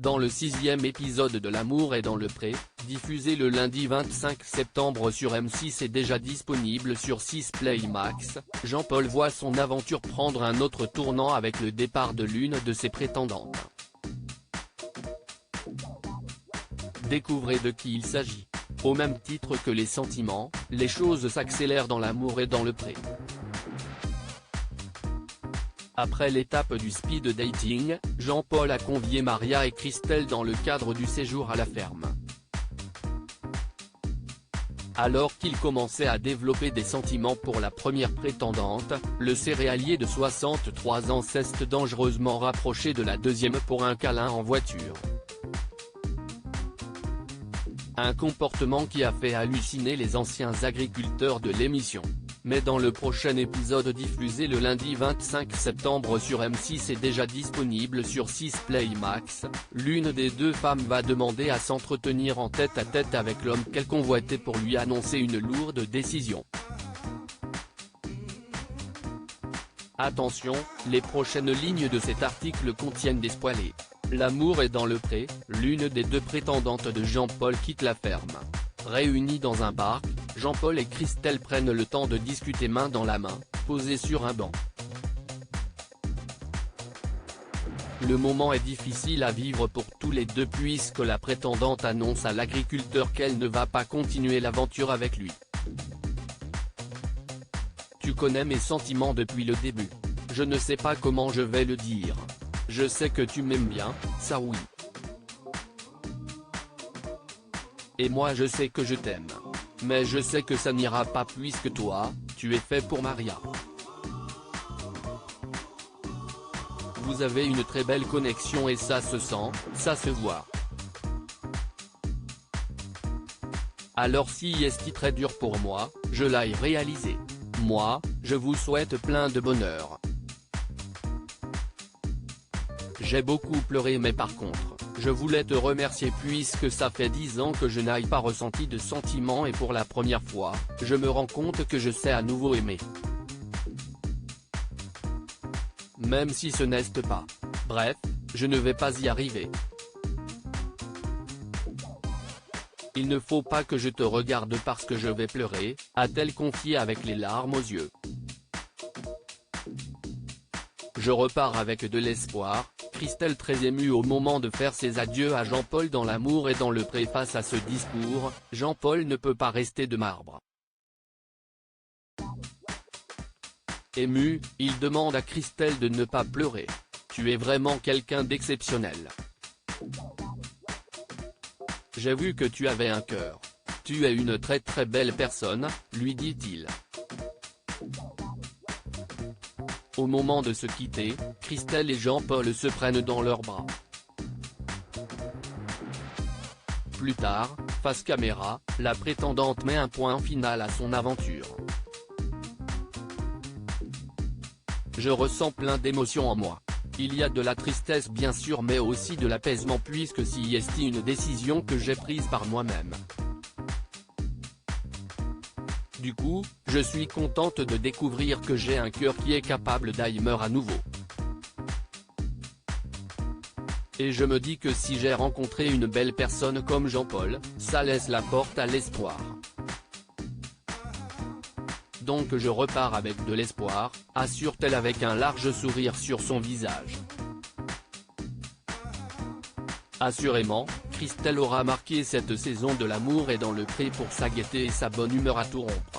dans le 6e épisode de L'amour est dans le pré, diffusé le lundi 25 septembre sur M6 et déjà disponible sur 6 Play Max, Jean-Paul voit son aventure prendre un autre tournant avec le départ de l'une de ses prétendantes. Découvrez de qui il s'agit. Au même titre que les sentiments, les choses s'accélèrent dans L'amour est dans le pré. Après l'étape du speed dating, Jean-Paul a convié Maria et Christelle dans le cadre du séjour à la ferme. Alors qu'il commençait à développer des sentiments pour la première prétendante, le céréalier de 63 ans s'est dangereusement rapproché de la deuxième pour un câlin en voiture. Un comportement qui a fait halluciner les anciens agriculteurs de l'émission. Mais dans le prochain épisode diffusé le lundi 25 septembre sur M6 et déjà disponible sur 6 Play Max, l'une des deux femmes va demander à s'entretenir en tête-à-tête avec l'homme qu'elle convoitait pour lui annoncer une lourde décision. Attention, les prochaines lignes de cet article contiennent des spoilers. L'amour est dans le pré, l'une des deux prétendantes de Jean-Paul quitte la ferme. Réunis dans un parc, Jean-Paul et Christelle prennent le temps de discuter main dans la main, posés sur un banc. Le moment est difficile à vivre pour tous les deux puisque la prétendante annonce à l'agriculteur qu'elle ne va pas continuer l'aventure avec lui. Tu connais mes sentiments depuis le début. Je ne sais pas comment je vais le dire. Je sais que tu m'aimes bien, ça oui. Et moi je sais que je t'aime. Mais je sais que ça n'ira pas puisque toi, tu es fait pour Maria. Vous avez une très belle connexion et ça se sent, ça se voit. Alors si est très dur pour moi, je l'ai réalisé. Moi, je vous souhaite plein de bonheur. J'ai beaucoup pleuré mais par contre, je voulais te remercier puisque ça fait 10 ans que je n'ai pas ressenti de sentiments et pour la première fois, je me rends compte que je sais à nouveau aimer. Même si ce n'est pas. Bref, je ne vais pas y arriver. Il ne faut pas que je te regarde parce que je vais pleurer, a-t-elle confié avec les larmes aux yeux. Je repars avec de l'espoir. Christelle très émue au moment de faire ses adieux à Jean-Paul dans L'amour et dans le pré. Face à ce discours, Jean-Paul ne peut pas rester de marbre. Ému, il demande à Christelle de ne pas pleurer. Tu es vraiment quelqu'un d'exceptionnel. J'ai vu que tu avais un cœur. Tu es une très très belle personne, lui dit-il. Au moment de se quitter, Christelle et Jean-Paul se prennent dans leurs bras. Plus tard, face caméra, la prétendante met un point final à son aventure. Je ressens plein d'émotions en moi. Il y a de la tristesse bien sûr mais aussi de l'apaisement puisque si est une décision que j'ai prise par moi-même. Du coup, je suis contente de découvrir que j'ai un cœur qui est capable d'aimer à nouveau. Et je me dis que si j'ai rencontré une belle personne comme Jean-Paul, ça laisse la porte à l'espoir. Donc je repars avec de l'espoir, assure-t-elle avec un large sourire sur son visage. Assurément, Christelle aura marqué cette saison de L'amour est dans le pré pour sa gaieté et sa bonne humeur à tout rompre.